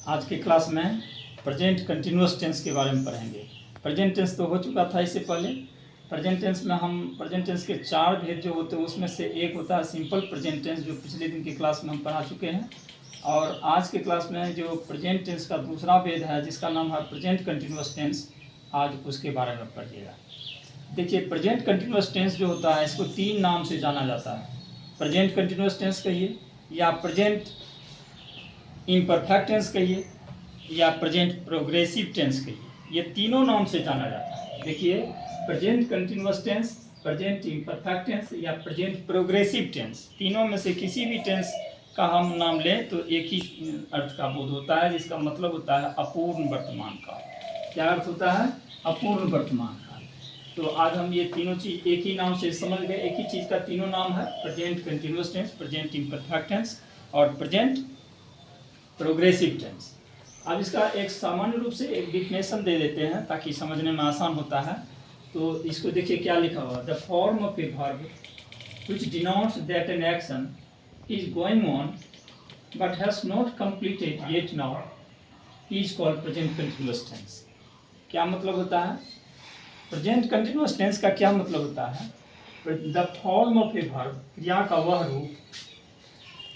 आज की क्लास में प्रेजेंट कंटिन्यूअस टेंस के बारे में पढ़ेंगे। प्रेजेंट टेंस तो हो चुका था इससे पहले। प्रेजेंट टेंस में हम प्रेजेंट टेंस के 4 भेद जो होते हैं उसमें से एक होता है सिंपल प्रेजेंट टेंस, जो पिछले दिन की क्लास में हम पढ़ा चुके हैं। और आज के क्लास में जो प्रेजेंट टेंस का दूसरा भेद है जिसका नाम है प्रेजेंट कंटिन्यूअस टेंस, आज उसके बारे में पढ़िएगा। देखिए, प्रेजेंट कंटिन्यूअस टेंस जो होता है इसको 3 नाम से जाना जाता है। प्रेजेंट कंटिन्यूअस टेंस कहिए, या प्रेजेंट इम्परफेक्ट टेंस कहिए, या प्रेजेंट प्रोग्रेसिव टेंस कहिए। ये तीनों नाम से जाना जाता है। देखिए, present continuous tense, present imperfect tense या प्रेजेंट प्रोग्रेसिव टेंस, तीनों में से किसी भी टेंस का हम नाम लें तो एक ही अर्थ का बोध होता है, जिसका मतलब होता है अपूर्ण वर्तमान काल। क्या अर्थ होता है? अपूर्ण वर्तमान काल। तो आज हम ये तीनों चीज़ एक ही नाम से समझ गए। एक ही चीज़ का तीनों नाम है, present continuous tense, present imperfect tense और प्रेजेंट प्रोग्रेसिव टेंस। अब इसका एक सामान्य रूप से एक डिफिनेशन दे देते हैं ताकि समझने में आसान होता है। तो इसको देखिए क्या लिखा हुआ, the form of a verb which denotes that an action is going on but has not completed yet now is called present continuous tense। क्या मतलब होता है? प्रेजेंट कंटिन्यूअस टेंस का क्या मतलब होता है? The form of a verb, क्रिया का वह रूप,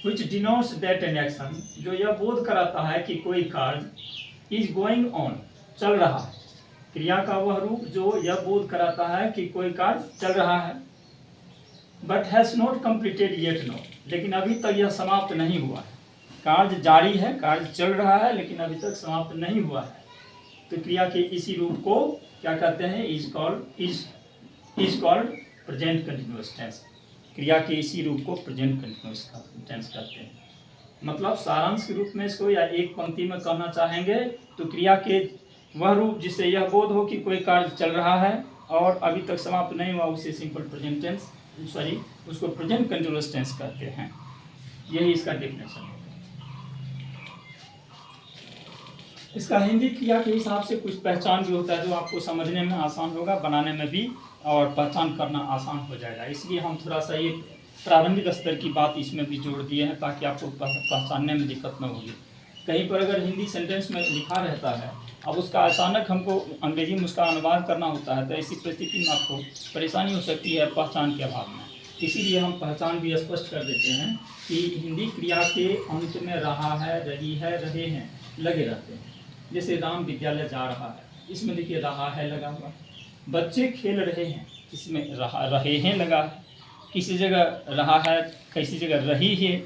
which denotes that an action, जो यह बोध कराता है कि कोई कार्य is going on, चल रहा है। क्रिया का वह रूप जो यह बोध कराता है कि कोई कार्य चल रहा है, but has not completed yet now, लेकिन अभी तक यह समाप्त नहीं हुआ है। कार्य जारी है, कार्य चल रहा है लेकिन अभी तक समाप्त नहीं हुआ है। तो क्रिया के इसी रूप को क्या कहते हैं? is called present continuous tense। क्रिया के इसी रूप को प्रेजेंट कंटिन्यूअस टेंस कहते हैं। मतलब सारांश के रूप में इसको या एक पंक्ति में कहना चाहेंगे तो क्रिया के वह रूप जिससे यह बोध हो कि कोई कार्य चल रहा है और अभी तक समाप्त नहीं हुआ, उसे सिंपल प्रेजेंट टेंस उसको प्रेजेंट कंटिन्यूअस टेंस कहते हैं। यही इसका डेफिनेशन है। इसका हिंदी क्रिया के हिसाब से कुछ पहचान भी होता है जो आपको समझने में आसान होगा, बनाने में भी और पहचान करना आसान हो जाएगा। इसलिए हम थोड़ा सा ये प्रारंभिक स्तर की बात इसमें भी जोड़ दिए हैं ताकि आपको पहचानने में दिक्कत न होगी। कहीं पर अगर हिंदी सेंटेंस में लिखा रहता है, अब उसका अचानक हमको अंग्रेजी में उसका अनुवाद करना होता है, तो ऐसी परिस्थिति में आपको परेशानी हो सकती है पहचान के अभाव में। इसीलिए हम पहचान भी स्पष्ट कर देते हैं कि हिंदी क्रिया के अंत में रहा है, रही है, रहे हैं लगे रहते हैं। जैसे राम विद्यालय जा रहा है, इसमें देखिए रहा है लगा हुआ। बच्चे खेल रहे हैं, इसमें रहे हैं लगा है। किसी जगह रहा है, किसी जगह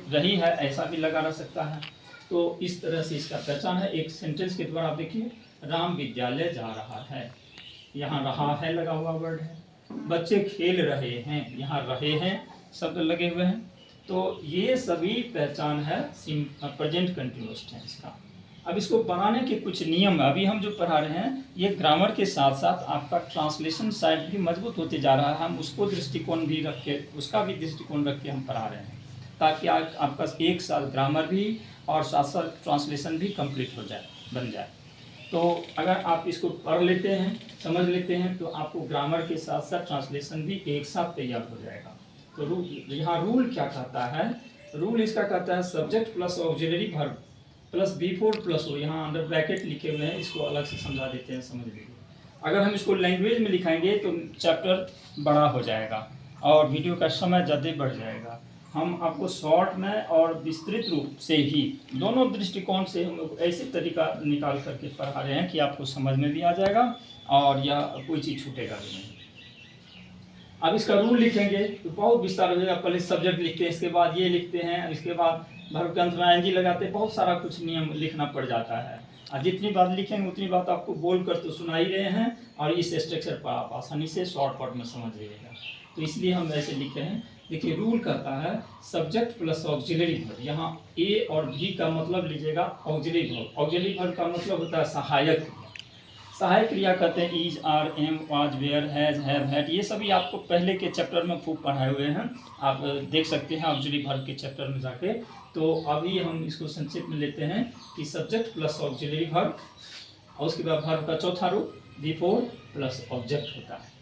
रही है ऐसा भी लगा रह सकता है। तो इस तरह से इसका पहचान है। एक सेंटेंस के द्वारा आप देखिए, राम विद्यालय जा रहा है, यहाँ रहा है लगा हुआ वर्ड है। बच्चे खेल रहे हैं, यहाँ रहे हैं शब्द लगे हुए हैं। तो ये सभी पहचान है प्रेजेंट कंटिन्यूअस टेंस का। अब इसको बनाने के कुछ नियम अभी हम जो पढ़ा रहे हैं, ये ग्रामर के साथ साथ आपका ट्रांसलेशन साइड भी मजबूत होते जा रहा है। हम उसका भी दृष्टिकोण रख के हम पढ़ा रहे हैं ताकि आपका एक साल ग्रामर भी और साथ साथ ट्रांसलेशन भी कंप्लीट हो जाए, बन जाए। तो अगर आप इसको पढ़ लेते हैं, समझ लेते हैं, तो आपको ग्रामर के साथ साथ ट्रांसलेशन भी एक साथ तैयार हो जाएगा। तो यहाँ रूल क्या कहता है? रूल इसका कहता है subject plus auxiliary verb plus V four plus हो। यहाँ अंडर ब्रैकेट लिखे हुए हैं, इसको अलग से समझा देते हैं, समझ लीजिए। अगर हम इसको लैंग्वेज में लिखाएंगे तो चैप्टर बड़ा हो जाएगा और वीडियो का समय ज़्यादा बढ़ जाएगा। हम आपको शॉर्ट में और विस्तृत रूप से ही दोनों दृष्टिकोण से हम लोग ऐसे तरीका निकाल करके पढ़ा रहे हैं कि आपको समझ में भी आ जाएगा और यह कोई चीज़ छूटेगा भी नहीं। अब इसका रूल लिखेंगे तो बहुत विस्तार हो जाएगा। पहले सब्जेक्ट लिखते हैं, इसके बाद ये लिखते हैं, इसके बाद वर्ब के अंत में एनजी लगाते हैं, बहुत सारा कुछ नियम लिखना पड़ जाता है। और जितनी बात लिखेंगे उतनी बात आपको बोल कर तो सुना ही रहे हैं और इस स्ट्रक्चर पर आप आसानी से शॉर्टकट में समझ लीजिएगा। तो इसलिए हम ऐसे लिखे हैं। देखिए, रूल कहता है सब्जेक्ट प्लस ऑक्सिलरी वर्ब। यहाँ ए और भी का मतलब लीजिएगा ऑक्सिलरी वर्ब। ऑक्सिलरी वर्ब का मतलब होता है सहायक क्रिया। सहायक क्रिया कहते हैं is, are, am, was, were, has, have, had. ये सभी आपको पहले के चैप्टर में खूब पढ़ाए हुए हैं, आप देख सकते हैं ऑक्सिलरी वर्ब के चैप्टर में जाके। तो अभी हम इसको संक्षिप्त में लेते हैं कि सब्जेक्ट प्लस ऑक्सिलरी वर्ब और उसके बाद वर्ब का चौथा रूप बिफोर प्लस ऑब्जेक्ट होता है।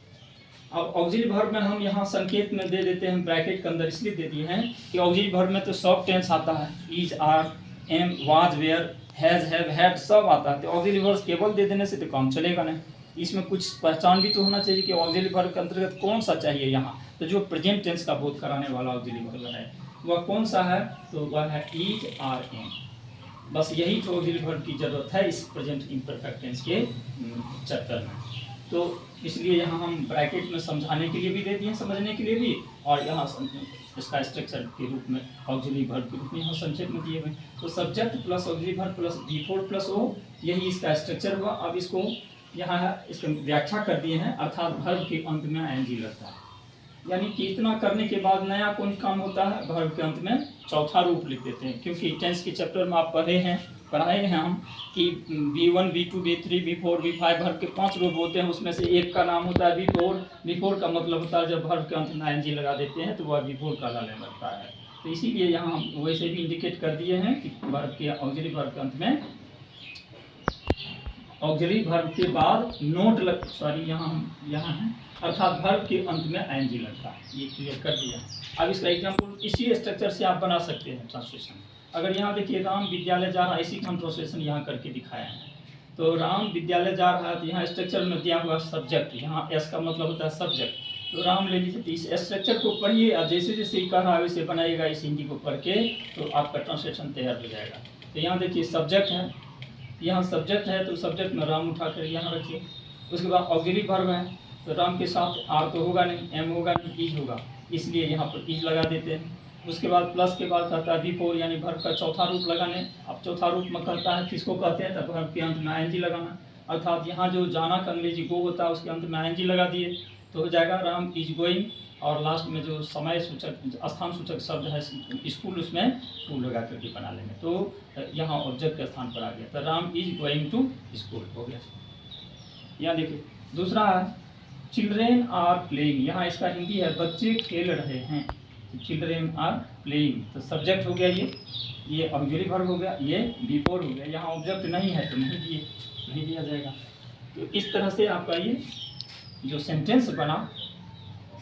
अब ऑक्सिलरी वर्ब में हम यहाँ संकेत में दे देते हैं, ब्रैकेट के अंदर इसलिए दे दिए हैं कि ऑक्सिलरी वर्ब में तो सब टेंस आता है, is, are, am, was, were, has, have, had सब आता है। तो ऑक्सिलरी वर्ब केवल दे देने से तो काम चलेगा नहीं, इसमें कुछ पहचान भी तो होना चाहिए कि ऑक्सिलरी वर्ब के अंतर्गत कौन सा चाहिए यहाँ। तो जो प्रेजेंट टेंस का बोध कराने वाला ऑक्सिलरी वर्ब है वह कौन सा है, तो वह है इज, आर, एम। बस यही तो ऑक्सिलरी वर्ब की ज़रूरत है इस प्रेजेंट इम्परफेक्ट टेंस के चैप्टर में। तो इसलिए यहाँ हम ब्रैकेट में समझाने के लिए भी दे दिए, समझने के लिए भी, और यहाँ इसका स्ट्रक्चर के रूप में ऑक्सिलरी वर्ब के रूप में यहाँ संक्षेप में दिए हुए। तो subject plus auxiliary verb plus V four plus O, यही इसका स्ट्रक्चर हुआ। अब इसको यहाँ इसकी व्याख्या कर दिए हैं, अर्थात वर्ब के अंत में एनजी लगता है, यानी कि इतना करने के बाद नया कौन काम होता है, वर्ब के अंत में चौथा रूप लिख देते हैं। क्योंकि टेंस के चैप्टर में आप पढ़ाए हैं हम कि B1, B2, B3, B4, B5 verb के 5 रूप होते हैं, उसमें से एक का नाम होता है बिफोर। बिफोर का मतलब होता है जब वर्ब के अंत में एनजी लगा देते हैं तो वह बिफोर कहलाने लगता है। तो इसीलिए यहाँ हम वैसे भी इंडिकेट कर दिए हैं कि वर्ब के ऑक्सिलरी वर्ब के अंत में ऑक्सिलरी वर्ब के बाद नोट यहाँ है, अर्थात वर्ब के अंत में एनजी लगता है, ये क्लियर कर दिया। अब इसका एग्जाम्पल इसी स्ट्रक्चर से आप बना सकते हैं ट्रांसलेशन। अगर यहाँ देखिए राम विद्यालय जा रहा है, इसी का हम ट्रांसलेशन यहाँ करके दिखाया है। तो राम विद्यालय जा रहा है, तो यहाँ स्ट्रक्चर में दिया हुआ सब्जेक्ट, यहाँ एस का मतलब होता है सब्जेक्ट। तो राम ले लीजिए, तो इस स्ट्रक्चर को पढ़िए और जैसे जैसे कह रहा है वैसे बनाइएगा इस हिंदी को पढ़ के, तो आपका ट्रांसलेशन तैयार हो जाएगा। तो यहाँ देखिए सब्जेक्ट है, यहाँ सब्जेक्ट है, तो सब्जेक्ट में राम उठा कर यहाँ रखिए। उसके बाद ऑक्सिलरी वर्ब है, तो राम के साथ आर तो होगा नहीं, एम होगा नहीं, इज होगा, इसलिए यहाँ पर इज लगा देते हैं। उसके बाद प्लस के बाद कहता है बिफोर, यानी वर्ब का चौथा रूप लगाने। अब चौथा रूप में कहता है किसको कहते हैं, तब वर्ब के अंत में एनजी लगाना, अर्थात यहाँ जो जाना का अंग्रेजी गो होता है उसके अंत में एनजी लगा दिए तो हो जाएगा राम इज गोइंग, और लास्ट में जो समय सूचक स्थान सूचक शब्द है स्कूल, उसमें टू लगा करके बना लेंगे, तो यहाँ ऑब्जेक्ट के स्थान पर आ गया, तो Ram is going to school हो गया। यहाँ देखिए दूसरा है चिल्ड्रेन आर प्लेइंग, यहाँ इसका हिंदी है बच्चे खेल रहे हैं। चिल्ड्रेन आर प्लेइंग, तो सब्जेक्ट हो गया, ये ऑक्सिलरी वर्ब हो गया, ये बिफोर हो गया। यहाँ ऑब्जेक्ट नहीं है तो नहीं दिया जाएगा। तो इस तरह से आपका ये जो सेंटेंस बना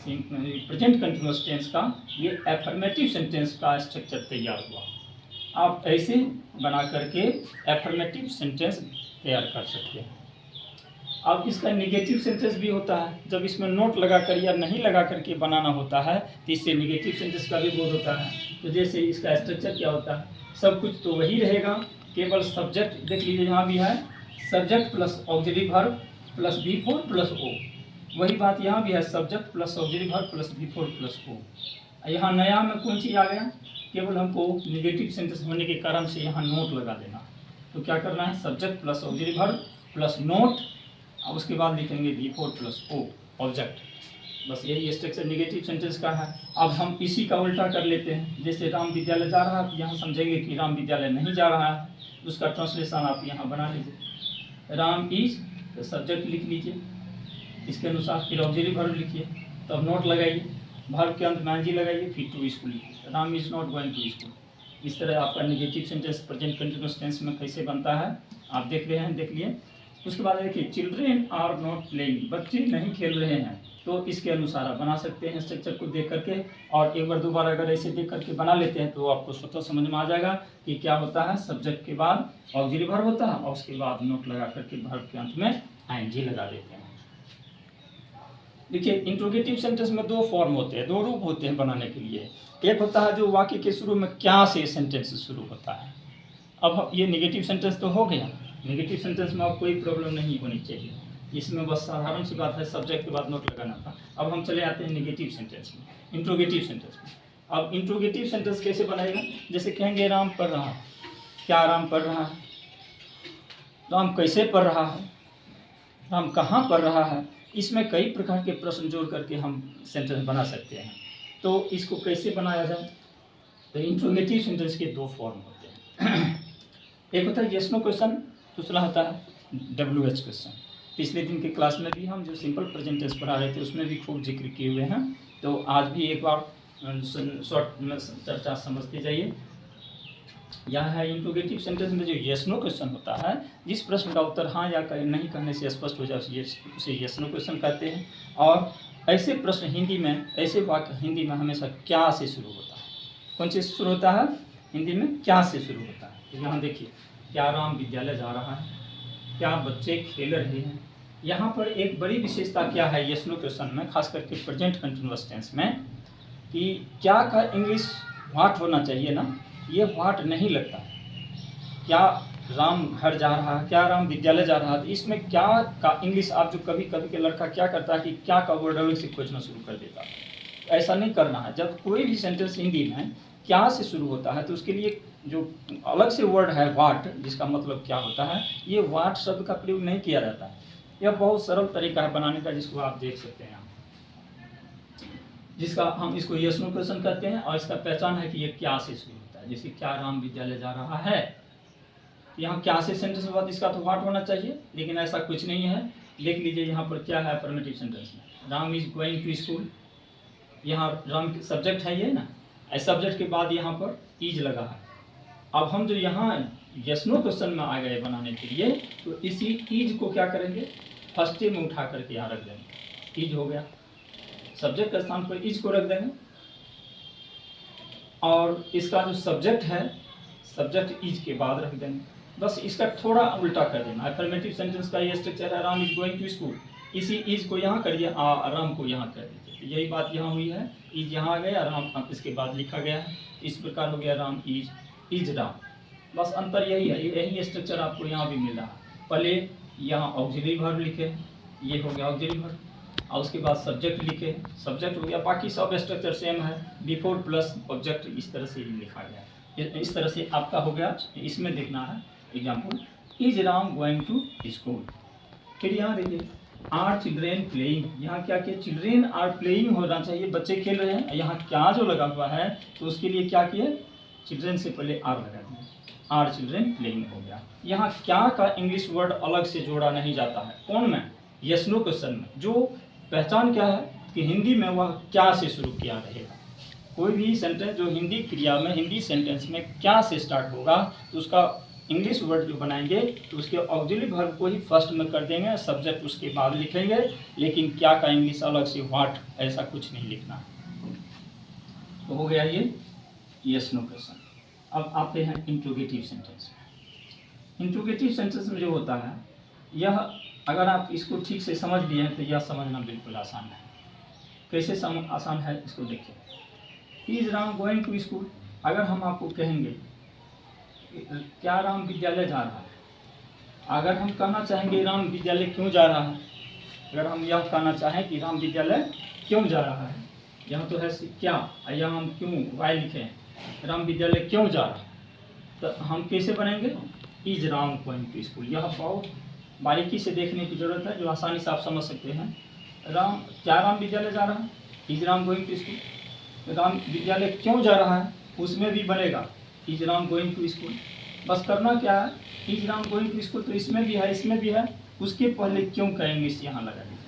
प्रेजेंट कंटिन्यूअस टेंस का, ये एफर्मेटिव सेंटेंस का स्ट्रक्चर तैयार हुआ। आप ऐसे बना करके एफर्मेटिव सेंटेंस तैयार कर सकते हैं। अब इसका निगेटिव सेंटेंस भी होता है, जब इसमें नोट लगा कर या नहीं लगा करके बनाना होता है तो इससे निगेटिव सेंटेंस का भी बोध होता है। तो जैसे इसका स्ट्रक्चर क्या होता है, सब कुछ तो वही रहेगा, केवल सब्जेक्ट देख लीजिए, यहाँ भी है subject plus auxiliary verb plus V four plus O, वही बात यहाँ भी है subject plus auxiliary verb plus V four plus O. यहाँ नया में कौन चीज़ आ गया, केवल हमको निगेटिव सेंटेंस होने के कारण से यहाँ नोट लगा देना। तो क्या करना है, subject plus auxiliary verb plus note, और उसके बाद लिखेंगे बिफोर प्लस ओ ऑब्जेक्ट। बस यही स्ट्रक्चर निगेटिव सेंटेंस का है। अब हम इसी का उल्टा कर लेते हैं, जैसे राम विद्यालय जा रहा है, तो यहाँ समझेंगे कि राम विद्यालय नहीं जा रहा है, उसका ट्रांसलेशन आप यहाँ बना लीजिए। राम इज, तो सब्जेक्ट लिख लीजिए, इसके अनुसार फिर ऑक्सिलरी वर्ब लिखिए, तब नोट लगाइए, वर्ब के अंत में एनजी लगाइए, फिर टू स्कूल लिखिए, Ram is not going to school. इस तरह आपका negative sentence present continuous tense में कैसे बनता है आप देख रहे हैं, देख लिए। उसके बाद देखिए चिल्ड्रेन आर नॉट प्लेइंग, बच्चे नहीं खेल रहे हैं, तो इसके अनुसार आप बना सकते हैं स्ट्रक्चर को देख करके, और एक बार दो बार अगर ऐसे देख करके बना लेते हैं तो आपको स्वतः समझ में आ जाएगा कि क्या होता है, सब्जेक्ट के बाद ऑक्सिलरी वर्ब होता है और उसके बाद नोट लगा करके वर्ब के अंत में आईएनजी लगा देते हैं। देखिए इंट्रोगेटिव सेंटेंस में दो फॉर्म होते हैं, दो रूप होते हैं बनाने के लिए। एक होता है जो वाक्य के शुरू में क्या से सेंटेंस शुरू होता है। अब ये नेगेटिव सेंटेंस तो हो गया, नेगेटिव सेंटेंस में अब कोई प्रॉब्लम नहीं होनी चाहिए, इसमें बस साधारण सी बात है सब्जेक्ट के बाद नोट लगाना था। अब हम चले आते हैं नेगेटिव सेंटेंस में, इंट्रोगेटिव सेंटेंस में। अब इंट्रोगेटिव सेंटेंस कैसे बनाएगा, जैसे कहेंगे राम पढ़ रहा है, क्या राम पढ़ रहा है, राम कैसे पढ़ रहा है, राम कहाँ पढ़ रहा है, इसमें कई प्रकार के प्रश्न जोड़ करके हम सेंटेंस बना सकते हैं। तो इसको कैसे बनाया जाए, तो इंट्रोगेटिव सेंटेंस के दो फॉर्म होते हैं, एक होता है येस नो क्वेश्चन, दूसरा होता है WH क्वेश्चन। पिछले दिन के क्लास में भी हम जो सिंपल प्रेजेंट टेंस पढ़ा रहे थे उसमें भी खूब जिक्र किए हुए हैं, तो आज भी एक बार शॉर्ट में चर्चा समझते जाइए। यह है इंट्रोगेटिव सेंटेंस में जो येस नो क्वेश्चन होता है, जिस प्रश्न का उत्तर हाँ या नहीं कहने से स्पष्ट हो जाए उसे येस नो क्वेश्चन कहते हैं। और ऐसे प्रश्न हिंदी में, ऐसे वाक्य हिंदी में हमेशा क्या से शुरू होता है। कौन चीज़ शुरू होता है, हिंदी में क्या से शुरू होता है। तो यहाँ देखिए क्या राम विद्यालय जा रहा है, क्या बच्चे खेल रहे हैं। यहाँ पर एक बड़ी विशेषता क्या है यस नो क्वेश्चन में, खास करके प्रेजेंट कंटिन्यूअस टेंस में, कि क्या का इंग्लिश व्हाट होना चाहिए ना, ये व्हाट नहीं लगता है। क्या राम घर जा रहा है, क्या राम विद्यालय जा रहा है, तो इसमें क्या का इंग्लिश आप जो कभी कभी के लड़का क्या करता है कि क्या का वर्ड अलग से खोजना शुरू कर देता है। ऐसा नहीं करना है। जब कोई भी सेंटेंस हिंदी में क्या से शुरू होता है तो उसके लिए जो अलग से वर्ड है व्हाट, जिसका मतलब क्या होता है, ये व्हाट शब्द का प्रयोग नहीं किया जाता है। यह बहुत सरल तरीका है बनाने का, जिसको आप देख सकते हैं, जिसका हम इसको यस नो क्वेश्चन कहते हैं। और इसका पहचान है कि ये क्या से शुरू होता है। जैसे क्या राम विद्यालय जा रहा है, यहाँ क्या से सेंटेंस के बाद इसका तो व्हाट होना चाहिए, लेकिन ऐसा कुछ नहीं है। देख लीजिए यहाँ पर क्या है अफर्मेटिव सेंटेंस में, Ram is going to school. यहाँ राम सब्जेक्ट है ये ना, सब्जेक्ट के बाद यहाँ पर इज लगा है। अब हम जो यहाँ यस नो क्वेश्चन में आ गए बनाने के लिए, तो इसी इज को क्या करेंगे, फर्स्ट में उठा करके यहाँ रख देंगे। इज हो गया, सब्जेक्ट के स्थान पर इज को रख देंगे, और इसका जो सब्जेक्ट है, सब्जेक्ट इज के बाद रख देंगे। बस इसका थोड़ा उल्टा कर देना। अफर्मेटिव सेंटेंस का ये स्ट्रक्चर है, Ram is going to school, इसी इज को यहाँ करिए, राम को यहाँ कर दीजिए। तो यही बात यहाँ हुई है, इज यहाँ आ गया, राम इसके बाद लिखा गया है। इस प्रकार हो गया राम इज राम। बस अंतर यही है, यही स्ट्रक्चर आपको यहाँ भी मिल रहा है। पहले यहाँ ऑक्सिलरी वर्ब लिखे, ये हो गया ऑक्सिलरी वर्ब, और उसके बाद सब्जेक्ट लिखे, सब्जेक्ट हो गया। बाकी सब स्ट्रक्चर सेम है, बिफोर प्लस ऑब्जेक्ट, इस तरह से ही लिखा गया है। इस तरह से आपका हो गया। इसमें देखना है example, is Ram going to school. फिर यहाँ देखिए आर चिल्ड्रेन प्लेइंग, यहाँ क्या किया, चिल्ड्रेन आर प्लेइंग होना चाहिए, बच्चे खेल रहे हैं। यहाँ क्या जो लगा हुआ है तो उसके लिए क्या किए, चिल्ड्रेन से पहले आर लगा दिए, आर चिल्ड्रेन प्लेइंग हो गया। यहाँ क्या का इंग्लिश वर्ड अलग से जोड़ा नहीं जाता है। कौन में, यस नो क्वेश्चन में। जो पहचान क्या है कि हिंदी में वह क्या से शुरू किया रहेगा। कोई भी सेंटेंस जो हिंदी क्रिया में, हिंदी सेंटेंस में क्या से स्टार्ट होगा, तो उसका इंग्लिश वर्ड जो बनाएंगे तो उसके ऑक्सिलरी वर्ब को ही फर्स्ट में कर देंगे, सब्जेक्ट उसके बाद लिखेंगे। लेकिन क्या का इंग्लिश अलग से व्हाट, ऐसा कुछ नहीं लिखना है। तो हो गया ये यस नो क्वेश्चन। अब आते हैं इंट्रोगेटिव सेंटेंस में। इंट्रोगेटिव सेंटेंस में जो होता है, यह अगर आप इसको ठीक से समझ लिए हैं तो यह समझना बिल्कुल आसान है। कैसे आसान है इसको देखिए। Is Ram going to school, अगर हम आपको कहेंगे क्या राम विद्यालय जा रहा है, अगर हम कहना चाहेंगे राम विद्यालय क्यों जा रहा है, अगर हम यह कहना चाहें कि राम विद्यालय क्यों जा रहा है, यहाँ तो है क्या, यहाँ हम क्यों वाई लिखे हैं, राम विद्यालय क्यों जा रहा है, तो हम कैसे बनेंगे, is Ram going to school. यह बहुत बारीकी से देखने की जरूरत है, जो आसानी से आप समझ सकते हैं। क्या राम विद्यालय जा रहा है, is Ram going to school. राम विद्यालय क्यों जा रहा है, उसमें भी बनेगा is Ram going to school. बस करना क्या है, is Ram going to school, तो इसमें भी है, इसमें भी है, उसके पहले क्यों का इंग्लिश यहाँ लगा दीजिए।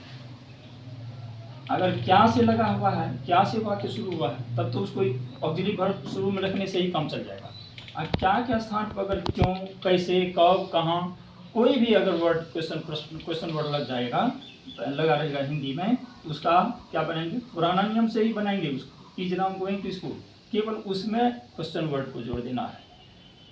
अगर क्या से लगा हुआ है, क्या से वाक्य शुरू हुआ है, तब तो उसको ऑक्सिलरी वर्ब शुरू में रखने से ही काम चल जाएगा। और क्या के स्थान पर अगर क्यों, कैसे, कब, कहाँ, कोई भी अगर वर्ड क्वेश्चन वर्ड लगा रहेगा हिंदी में, तो उसका क्या बनाएंगे, पुराना नियम से ही बनाएंगे उसको, is Ram going to school. केवल उसमें क्वेश्चन वर्ड को जोड़ देना है।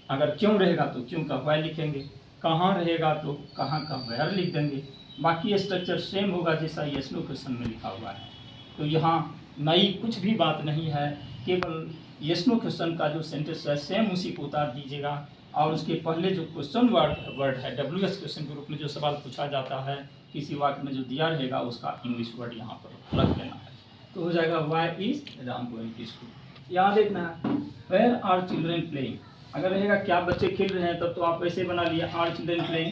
अगर क्यों रहेगा तो क्यों का व्हाई लिखेंगे, कहाँ रहेगा तो कहाँ का वेयर लिख देंगे। बाकी स्ट्रक्चर सेम होगा जैसा यस नो क्वेश्चन में लिखा हुआ है। तो यहाँ नई कुछ भी बात नहीं है, केवल यस नो क्वेश्चन का जो सेंटेंस है सेम उसी को उतार दीजिएगा, और उसके पहले जो क्वेश्चन वर्ड है WH क्वेश्चन के रूप में जो सवाल पूछा जाता है किसी वाक्य में जो दिया रहेगा, उसका इंग्लिश वर्ड यहाँ पर रख देना है। तो हो जाएगा why is Ram going to school. यहाँ देखना है वेयर आर चिल्ड्रेन प्लेइंग, अगर रहेगा क्या बच्चे खेल रहे हैं, तब तो आप ऐसे बना लिए आर चिल्ड्रेन प्लेइंग।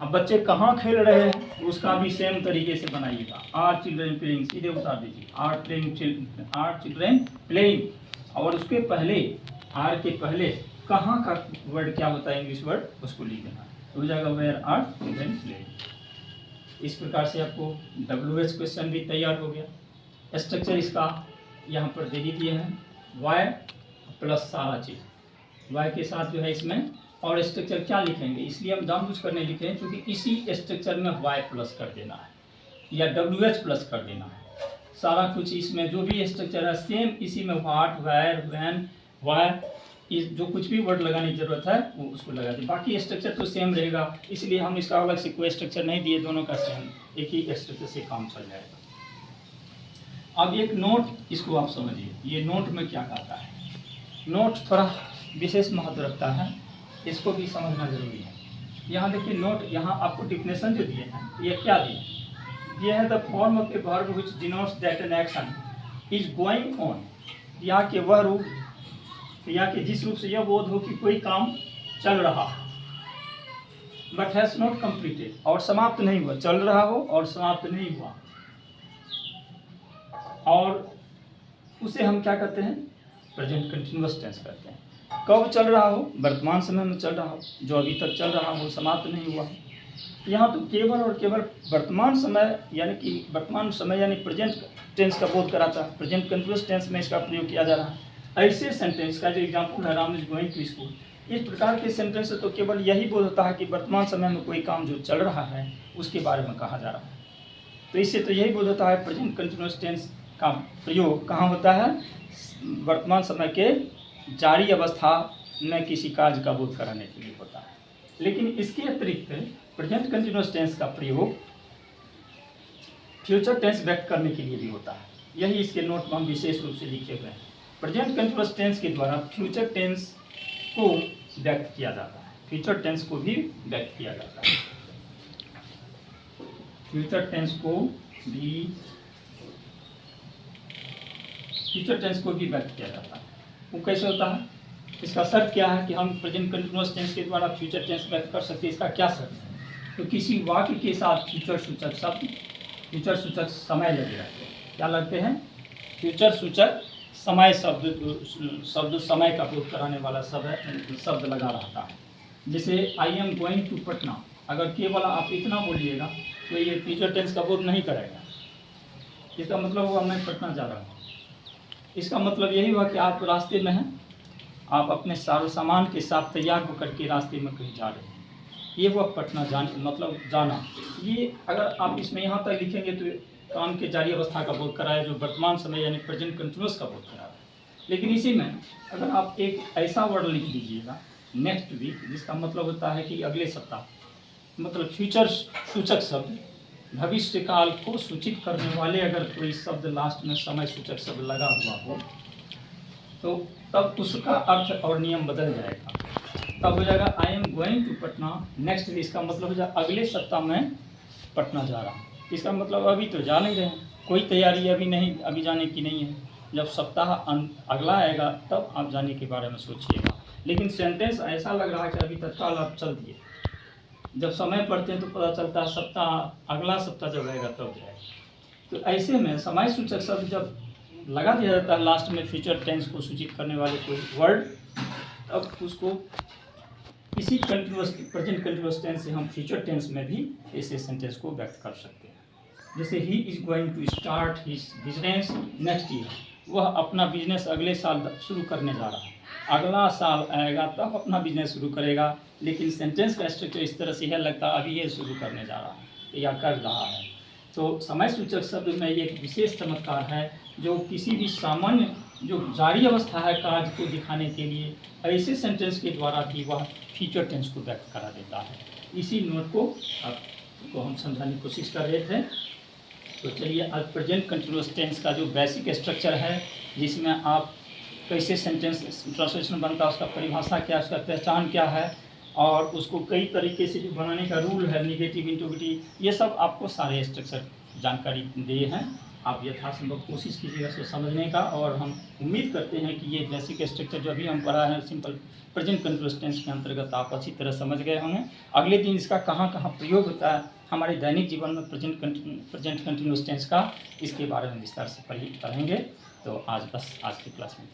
अब बच्चे कहाँ खेल रहे हैं उसका भी सेम तरीके से बनाइएगा, आर चिल्ड्रेन प्लेइंग सीधे उतार दीजिए, आर चिल्ड्रेन प्लेइंग, और उसके पहले, आर के पहले कहाँ का वर्ड क्या होता है इंग्लिश वर्ड, उसको लिख देना। तो हो जाएगा वेयर आर चिल्ड्रेन प्लेइंग। इस प्रकार से आपको WH क्वेश्चन भी तैयार हो गया। स्ट्रक्चर इसका यहाँ पर दे ही दिए हैं, वाई प्लस सारा चीज़, वाई के साथ जो है इसमें, और स्ट्रक्चर क्या लिखेंगे, इसलिए हम जानबूझ कर नहीं लिखे हैं क्योंकि इसी स्ट्रक्चर में वाई प्लस कर देना है या WH प्लस कर देना है। सारा कुछ इसमें जो भी स्ट्रक्चर है सेम इसी में, व्हाट, वेयर, व्हेन, वाई, जो कुछ भी वर्ड लगाने की ज़रूरत है वो उसको लगा दें। बाकी स्ट्रक्चर तो सेम रहेगा, इसलिए हम इसका अलग से कोई स्ट्रक्चर नहीं दिए, दोनों का सेम एक ही स्ट्रक्चर से काम चल जाएगा। अब एक नोट, इसको आप समझिए, ये नोट में क्या कहता है। नोट थोड़ा विशेष महत्व रखता है, इसको भी समझना जरूरी है। यहाँ देखिए नोट, यहाँ आपको डिफिनेशन जो दिए हैं ये क्या दिए, ये है the form of a verb which denotes that an action is going on. यहाँ के वह रूप, या कि जिस रूप से यह बोध हो कि कोई काम चल रहा बट हैज नॉट कंप्लीटेड, और समाप्त नहीं हुआ, चल रहा हो और समाप्त नहीं हुआ, और उसे हम क्या कहते हैं, प्रेजेंट कंटिन्यूअस टेंस कहते हैं। कब चल रहा हो, वर्तमान समय में चल रहा हो, जो अभी तक चल रहा हो, समाप्त नहीं हुआ। यहाँ तो केवल और केवल वर्तमान समय यानी प्रेजेंट टेंस का बोध कराता है, प्रेजेंट कंटिन्यूअस टेंस में इसका प्रयोग किया जा रहा है। ऐसे सेंटेंस का जो एग्जाम्पल है, Ram is going to school, इस प्रकार के सेंटेंस से तो केवल यही बोध होता है कि वर्तमान समय में कोई काम जो चल रहा है उसके बारे में कहा जा रहा है। तो इससे तो यही बोध होता है प्रेजेंट कंटिन्यूअस टेंस का प्रयोग कहाँ होता है, वर्तमान समय के जारी अवस्था में किसी कार्य का बोध कराने के लिए होता है। लेकिन इसके अतिरिक्त प्रेजेंट कंटिन्यूअस टेंस का प्रयोग फ्यूचर टेंस व्यक्त करने के लिए भी होता है। यही इसके नोट में हम विशेष रूप से लिखे हुए हैं। प्रेजेंट कंटिन्यूअस टेंस के द्वारा फ्यूचर टेंस को व्यक्त किया जाता है, फ्यूचर टेंस को भी व्यक्त किया जाता है, फ्यूचर टेंस को भी व्यक्त किया जाता है। वो कैसे होता है, इसका शर्त क्या है कि हम प्रेजेंट कंटिन्यूअस टेंस के द्वारा फ्यूचर टेंस व्यक्त कर सकते हैं, इसका क्या शर्त है, तो किसी वाक्य के साथ फ्यूचर सूचक शब्द, फ्यूचर सूचक समय लगे रहते हैं। क्या लगते हैं, फ्यूचर सूचक समय शब्द समय का बोध कराने वाला शब्द लगा रहता है। जैसे I am going to Patna, अगर केवल आप इतना बोलिएगा तो ये फ्यूचर टेंस का बोध नहीं करेगा, इसका मतलब हुआ मैं पटना जा रहा हूँ। इसका मतलब यही हुआ कि आप रास्ते में हैं, आप अपने सारे सामान के साथ तैयार होकर के रास्ते में कहीं जा रहे हैं, ये वह पटना मतलब जाना। ये अगर आप इसमें यहाँ तक लिखेंगे तो काम के जारी अवस्था का बोध कराया, जो वर्तमान समय यानी प्रेजेंट कंटिन्यूअस का बोध कराया। लेकिन इसी में अगर आप एक ऐसा वर्ड लिख दीजिएगा नेक्स्ट वीक, जिसका मतलब होता है कि अगले सप्ताह, मतलब फ्यूचर सूचक शब्द, भविष्य काल को सूचित करने वाले अगर कोई शब्द लास्ट में समय सूचक शब्द लगा हुआ हो, तो तब उसका अर्थ और नियम बदल जाएगा। तब हो जाएगा I am going to Patna next week, इसका मतलब हो जाएगा अगले सप्ताह में पटना जा रहा हूँ। इसका मतलब अभी तो जा नहीं रहे हैं, कोई तैयारी अभी नहीं, अभी जाने की नहीं है। जब सप्ताह अगला आएगा तब आप जाने के बारे में सोचिएगा। लेकिन सेंटेंस ऐसा लग रहा है कि अभी तत्काल आप चल दिए, जब समय पढ़ते हैं तो पता चलता है अगला सप्ताह जब आएगा तब जाएगा। तो ऐसे में समय सूचक शब्द जब लगा दिया जाता है लास्ट में फ्यूचर टेंस को सूचित करने वाले कोई वर्ड, तब उसको इसी प्रेजेंट कंटिन्यूअस टेंस से हम फ्यूचर टेंस में भी ऐसे सेंटेंस को व्यक्त कर सकते हैं। जैसे he is going to start his business next year, वह अपना बिजनेस अगले साल शुरू करने जा रहा है। अगला साल आएगा तब अपना बिजनेस शुरू करेगा, लेकिन सेंटेंस का स्ट्रक्चर इस तरह से है, लगता है अभी ये शुरू करने जा रहा है या कर रहा है। तो समय सूचक शब्द में एक विशेष चमत्कार है, जो किसी भी सामान्य जो जारी अवस्था है कार्य को दिखाने के लिए ऐसे सेंटेंस के द्वारा भी वह फ्यूचर टेंस को व्यक्त करा देता है। इसी नोट को आपको हम समझाने की कोशिश कर रहे थे। तो चलिए आज प्रेजेंट कंटिन्यूअस टेंस का जो बेसिक स्ट्रक्चर है, जिसमें आप कैसे सेंटेंस ट्रांसलेशन बनता है, उसका परिभाषा क्या है, उसका पहचान क्या है, और उसको कई तरीके से जो बनाने का रूल है, निगेटिव इंटोगेटिव, ये सब आपको सारे स्ट्रक्चर जानकारी दिए हैं। आप यथासंभव कोशिश कीजिएगा इसको समझने का, और हम उम्मीद करते हैं कि ये बेसिक स्ट्रक्चर जो अभी हम पढ़ा है सिंपल प्रेजेंट कंटिन्यूअस टेंस के अंतर्गत आप अच्छी तरह समझ गए होंगे। अगले दिन इसका कहाँ कहाँ प्रयोग होता है हमारे दैनिक जीवन में प्रेजेंट कंटिन्यूअस टेंस का, इसके बारे में विस्तार से पढ़ेंगे। तो आज बस आज की क्लास में